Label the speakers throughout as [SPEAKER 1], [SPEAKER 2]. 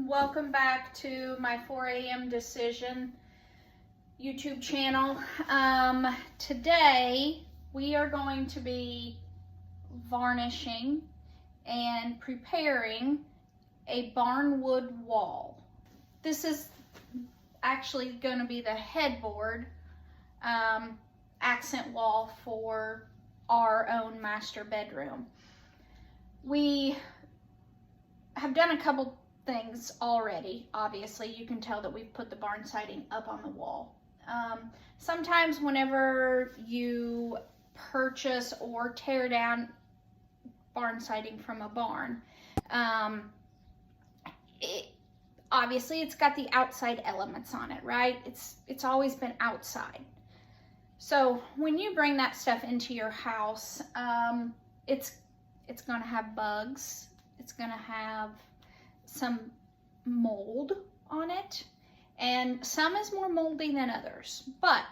[SPEAKER 1] Welcome back to my 4 a.m. decision YouTube channel. Today we are going to be varnishing and preparing a barnwood wall. This is actually going to be the headboard accent wall for our own master bedroom. We have done a couple things already. Obviously, you can tell that we've put the barn siding up on the wall. Sometimes whenever you purchase or tear down barn siding from a barn, obviously it's got the outside elements on it, right? It's always been outside. So when you bring that stuff into your house, it's going to have bugs. It's going to have some mold on it, and some is more moldy than others, but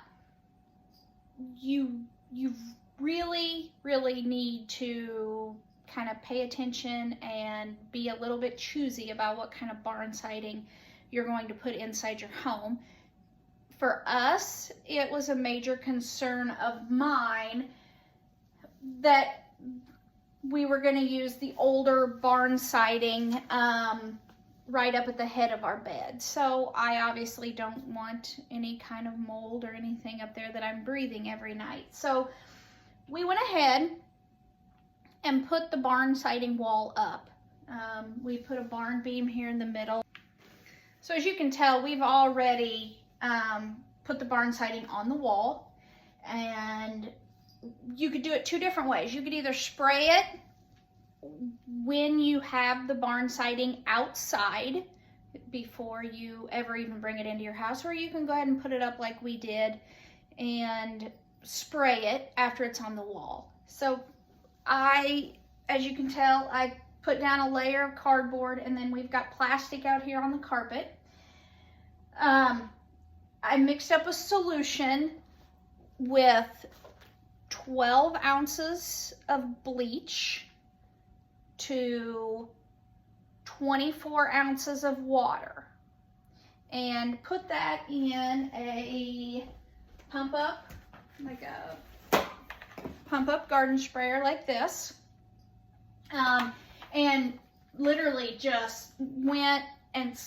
[SPEAKER 1] you really need to kind of pay attention and be a little bit choosy about what kind of barn siding you're going to put inside your home. For us, it was a major concern of mine that we were going to use the older barn siding right up at the head of our bed. So I obviously don't want any kind of mold or anything up there that I'm breathing every night. So we went ahead and put the barn siding wall up. We put a barn beam here in the middle. So as you can tell, we've already put the barn siding on the wall, and you could do it two different ways. You could either spray it when you have the barn siding outside before you ever even bring it into your house, or you can go ahead and put it up like we did and spray it after it's on the wall. So as you can tell, I put down a layer of cardboard, and then we've got plastic out here on the carpet. I mixed up a solution with 12 ounces of bleach to 24 ounces of water, and put that in a pump up garden sprayer like this, and literally just went and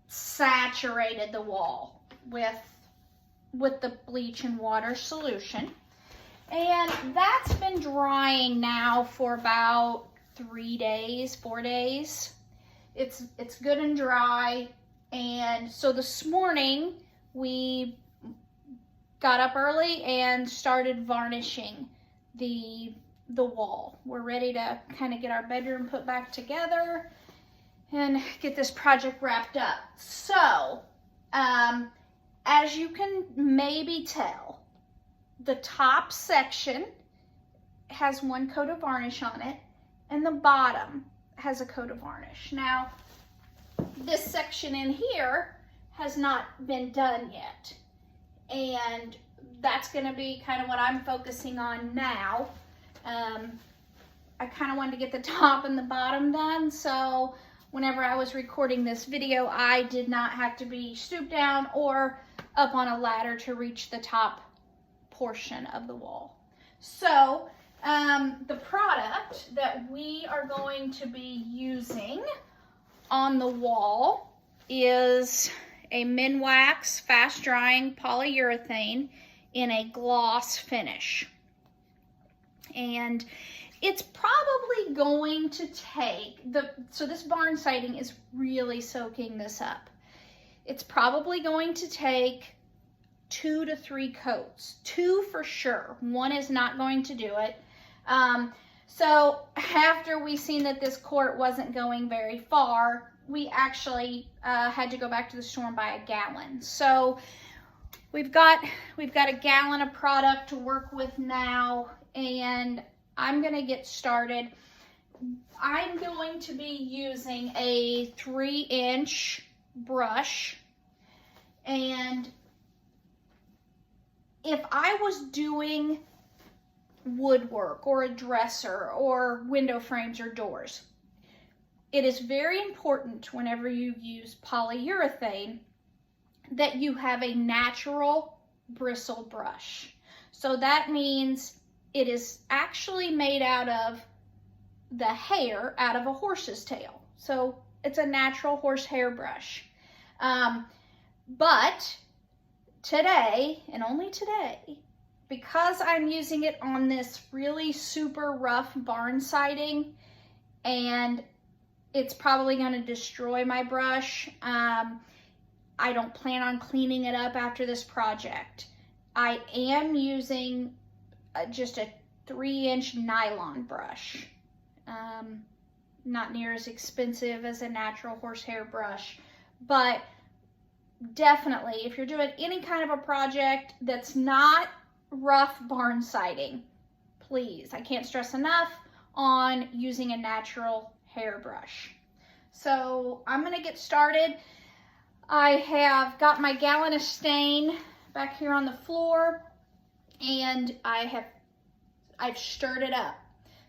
[SPEAKER 1] saturated the wall with the bleach and water solution. And that's been drying now for about 4 days. It's good and dry. And so this morning we got up early and started varnishing the wall. We're ready to kind of get our bedroom put back together and get this project wrapped up. So as you can maybe tell, the top section has one coat of varnish on it, and the bottom has a coat of varnish. Now, this section in here has not been done yet, and that's going to be kind of what I'm focusing on now. I kind of wanted to get the top and the bottom done, so whenever I was recording this video, I did not have to be stooped down or up on a ladder to reach the top portion of the wall. So the product that we are going to be using on the wall is a Minwax fast drying polyurethane in a gloss finish, and it's probably going to take so this barn siding is really soaking this up. It's probably going to take 2 to 3 coats. 2 for sure. 1 is not going to do it. So after we seen that this quart wasn't going very far, we actually had to go back to the store and buy a gallon. So we've got a gallon of product to work with now, and I'm going to get started. I'm going to be using a 3-inch brush, and if I was doing woodwork or a dresser or window frames or doors, it is very important whenever you use polyurethane that you have a natural bristle brush. So that means it is actually made out of the hair out of a horse's tail. So it's a natural horse hair brush. But today, and only today, because I'm using it on this really super rough barn siding, and it's probably going to destroy my brush. I don't plan on cleaning it up after this project. I am using just a 3-inch nylon brush. Not near as expensive as a natural horsehair brush, but definitely if you're doing any kind of a project that's not rough barn siding, please, I can't stress enough on using a natural hairbrush. So I'm going to get started. I have got my gallon of stain back here on the floor, and I've stirred it up.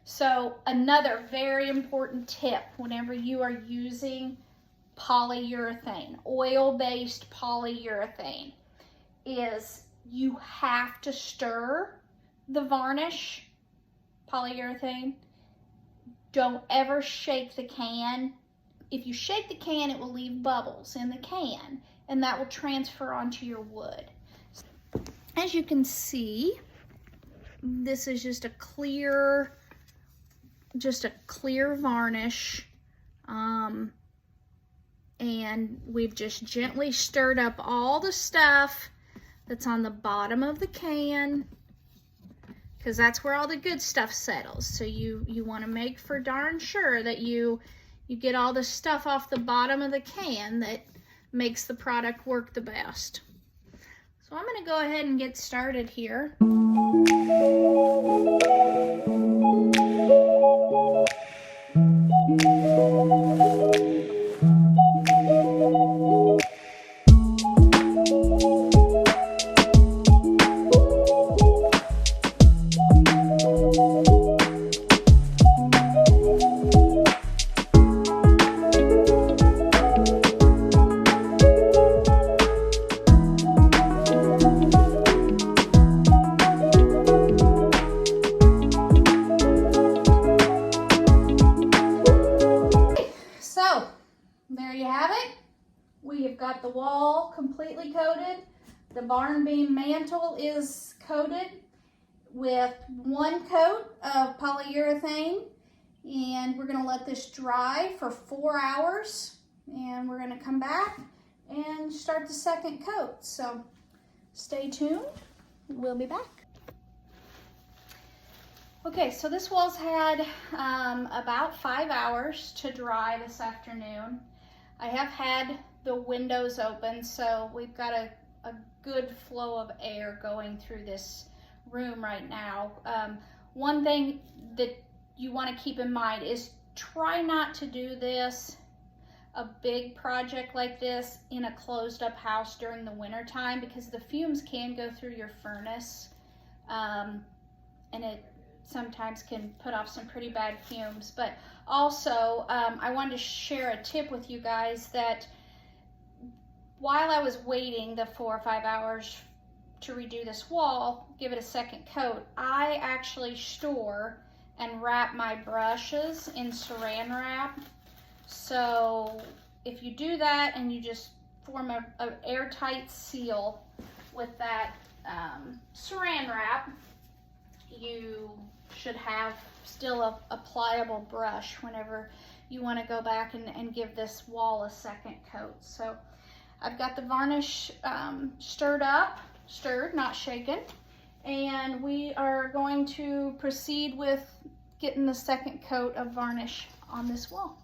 [SPEAKER 1] So another very important tip whenever you are using polyurethane, oil-based polyurethane, is you have to stir the varnish polyurethane. Don't ever shake the can. If you shake the can, it will leave bubbles in the can, and that will transfer onto your wood. As you can see, this is just a clear varnish, and we've just gently stirred up all the stuff that's on the bottom of the can, because that's where all the good stuff settles. So you want to make for darn sure that you get all the stuff off the bottom of the can that makes the product work the best. So I'm going to go ahead and get started here. Got the wall completely coated. The barn beam mantle is coated with 1 coat of polyurethane, and we're going to let this dry for 4 hours, and we're going to come back and start the second coat. So stay tuned. We'll be back. Okay, so this wall's had about 5 hours to dry this afternoon. I have had the windows open, so we've got a good flow of air going through this room right now. One thing that you want to keep in mind is try not to do this, a big project like this, in a closed up house during the winter time, because the fumes can go through your furnace, and it sometimes can put off some pretty bad fumes. But also, I wanted to share a tip with you guys that while I was waiting the 4 or 5 hours to redo this wall, give it a second coat, I actually store and wrap my brushes in saran wrap. So if you do that and you just form an airtight seal with that saran wrap, you should have still a pliable brush whenever you want to go back and give this wall a second coat. So I've got the varnish stirred, not shaken, and we are going to proceed with getting the second coat of varnish on this wall.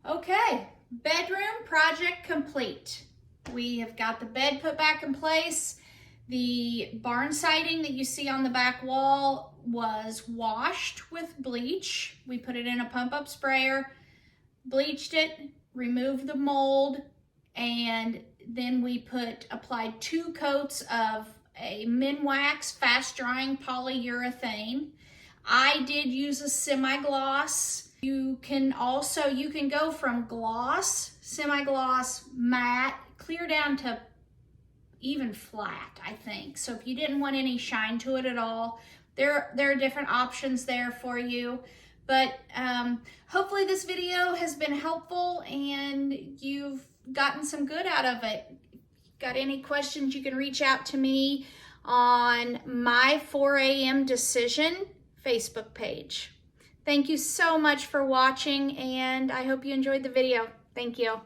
[SPEAKER 1] Okay, bedroom project put back in place. The barn siding that you see on the back wall was washed with bleach. We put it in a pump-up sprayer, bleached it, removed the mold, and then we applied 2 coats of a Minwax fast drying polyurethane. I did use a semi-gloss. You can go from gloss, semi-gloss, matte, clear down to even flat, I think. So if you didn't want any shine to it at all, there are different options there for you. But hopefully this video has been helpful and you've gotten some good out of it. If you've got any questions, you can reach out to me on my 4 a.m. Decision Facebook page. Thank you so much for watching, and I hope you enjoyed the video. Thank you.